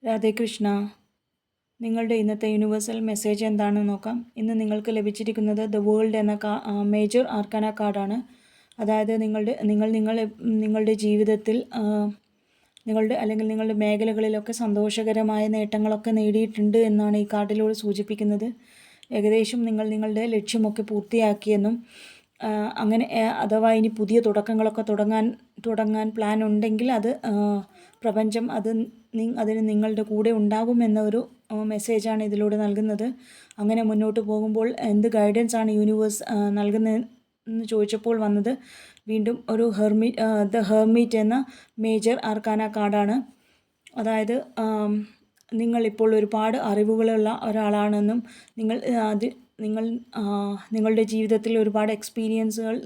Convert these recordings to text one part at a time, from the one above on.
രാധേ കൃഷ്ണ. നിങ്ങളുടെ ഇന്നത്തെ universal message എന്താണെന്ന് നോക്കാം. ഇന്ന് നിങ്ങൾക്ക് ലഭിച്ചിരിക്കുന്നത് ദ വേൾഡ് എന്ന മേജർ ആർക്കാന കാർഡാണ്. അതായത് നിങ്ങളുടെ ജീവിതത്തിൽ നിങ്ങളുടെ മേഖലകളിലൊക്കെ സന്തോഷകരമായ നേട്ടങ്ങളൊക്കെ നേടിയിട്ടുണ്ട് എന്നാണ് ഈ കാർഡിലൂടെ സൂചിപ്പിക്കുന്നത്. ഏകദേശം നിങ്ങളുടെ ലക്ഷ്യമൊക്കെ പൂർത്തിയാക്കിയെന്നും അങ്ങനെ അഥവാ ഇനി പുതിയ തുടക്കങ്ങളൊക്കെ തുടങ്ങാൻ പ്ലാൻ ഉണ്ടെങ്കിൽ അത് പ്രപഞ്ചം അതിന് നിങ്ങളുടെ കൂടെ ഉണ്ടാകുമെന്ന ഒരു മെസ്സേജാണ് ഇതിലൂടെ നൽകുന്നത്. അങ്ങനെ മുന്നോട്ട് പോകുമ്പോൾ എന്ത് ഗൈഡൻസ് ആണ് യൂണിവേഴ്സ് നൽകുന്നതെന്ന് ചോദിച്ചപ്പോൾ വന്നത് വീണ്ടും ഒരു ദ ഹെർമിറ്റ് എന്ന മേജർ ആർക്കാന കാർഡാണ്. അതായത് നിങ്ങളിപ്പോൾ ഒരുപാട് അറിവുകളുള്ള ഒരാളാണെന്നും നിങ്ങളുടെ ജീവിതത്തിൽ ഒരുപാട് എക്സ്പീരിയൻസുകൾ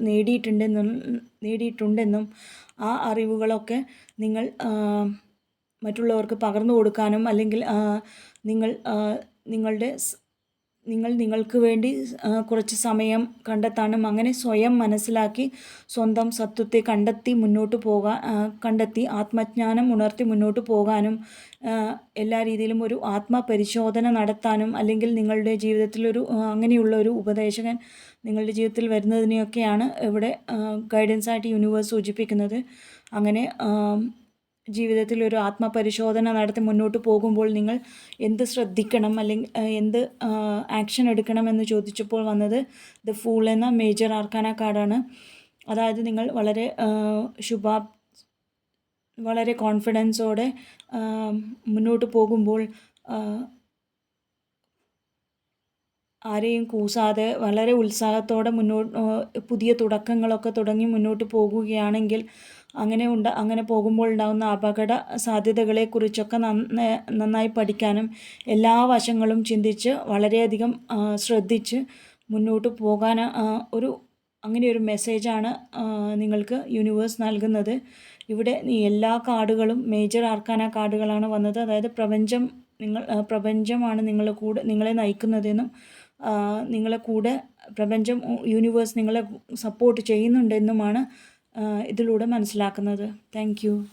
നേടിയിട്ടുണ്ടെന്നും ആ അറിവുകളൊക്കെ നിങ്ങൾ മറ്റുള്ളവർക്ക് പകർന്നു കൊടുക്കാനും അല്ലെങ്കിൽ നിങ്ങൾക്ക് വേണ്ടി കുറച്ച് സമയം കണ്ടെത്താനും അങ്ങനെ സ്വയം മനസ്സിലാക്കി സ്വന്തം സത്വത്തെ കണ്ടെത്തി ആത്മജ്ഞാനം ഉണർത്തി മുന്നോട്ട് പോകാനും എല്ലാ രീതിയിലും ഒരു ആത്മപരിശോധന നടത്താനും അല്ലെങ്കിൽ നിങ്ങളുടെ ജീവിതത്തിൽ അങ്ങനെയുള്ള ഒരു ഉപദേശകൻ നിങ്ങളുടെ ജീവിതത്തിൽ വരുന്നതിനെയൊക്കെയാണ് ഇവിടെ ഗൈഡൻസായിട്ട് യൂണിവേഴ്സ് സൂചിപ്പിക്കുന്നത്. അങ്ങനെ ജീവിതത്തിൽ ഒരു ആത്മപരിശോധന നടത്തി മുന്നോട്ട് പോകുമ്പോൾ നിങ്ങൾ എന്ത് ശ്രദ്ധിക്കണം അല്ലെങ്കിൽ എന്ത് ആക്ഷൻ എടുക്കണമെന്ന് ചോദിച്ചപ്പോൾ വന്നത് ദ ഫൂൾ എന്ന മേജർ ആർക്കാന കാർഡാണ്. അതായത് നിങ്ങൾ വളരെ കോൺഫിഡൻസോടെ മുന്നോട്ട് പോകുമ്പോൾ ആരെയും കൂസാതെ വളരെ ഉത്സാഹത്തോടെ പുതിയ തുടക്കങ്ങളൊക്കെ തുടങ്ങി മുന്നോട്ട് പോകുകയാണെങ്കിൽ അങ്ങനെ പോകുമ്പോൾ ഉണ്ടാകുന്ന അപകട സാധ്യതകളെക്കുറിച്ചൊക്കെ നന്നായി പഠിക്കാനും എല്ലാ വശങ്ങളും ചിന്തിച്ച് വളരെയധികം ശ്രദ്ധിച്ച് മുന്നോട്ട് പോകാൻ അങ്ങനെയൊരു മെസ്സേജാണ് നിങ്ങൾക്ക് യൂണിവേഴ്സ് നൽകുന്നത്. ഇവിടെ എല്ലാ കാർഡുകളും മേജർ ആർക്കാന കാർഡുകളാണ് വന്നത്. അതായത് പ്രപഞ്ചമാണ് നിങ്ങളെ നയിക്കുന്നതെന്നും നിങ്ങളെ കൂടെ യൂണിവേഴ്സ് നിങ്ങളെ സപ്പോർട്ട് ചെയ്യുന്നുണ്ടെന്നുമാണ് ഇതിലൂടെ മനസ്സിലാക്കുന്നത്. Thank you.